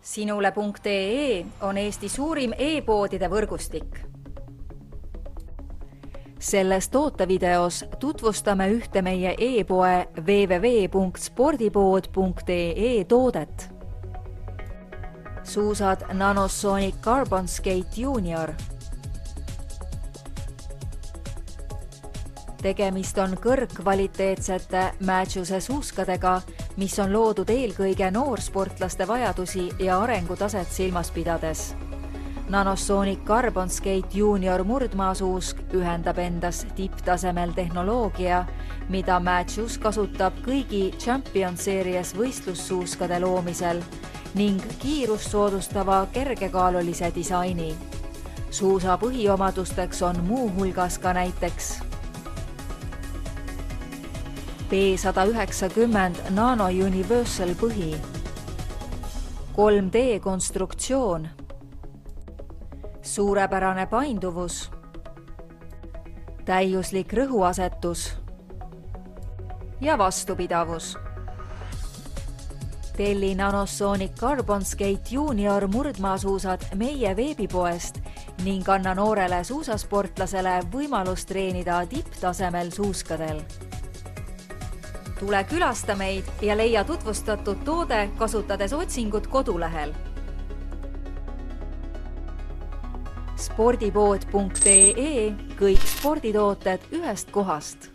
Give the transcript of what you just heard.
Sinule.ee on Eesti suurim e-poodide võrgustik. Selles tootevideos tutvustame ühte meie e-poe www.spordipood.ee toodet. Suusad Nanosonic Carbon Skate Junior. Tegemist on kõrgkvaliteetsete Matchuse suuskadega, mis on loodud eelkõige noorsportlaste vajadusi ja arengutaset silmas pidades. Nanosonic Carbon Skate Junior murdmaasuusk ühendab endas tipptasemel tehnoloogia, mida Matchus kasutab kõigi Champion Series võistlussuuskade loomisel ning kiirust soodustava kergekaalulise disaini. Suusa põhiomadusteks on muu hulgas ka näiteks B190 Nano Universal põhi, 3D konstruktsioon, suurepärane painduvus, täiuslik rõhuasetus ja vastupidavus. Telli Nanosonic Carbon Skate Junior murdmaasuusad meie veebipoest ning anna noorele suusasportlasele võimalus treenida tipptasemel suuskadel. Tule külasta meid ja leia tutvustatud toode kasutades otsingut kodulehel. Spordipood.ee, kõik sporditooted ühest kohast.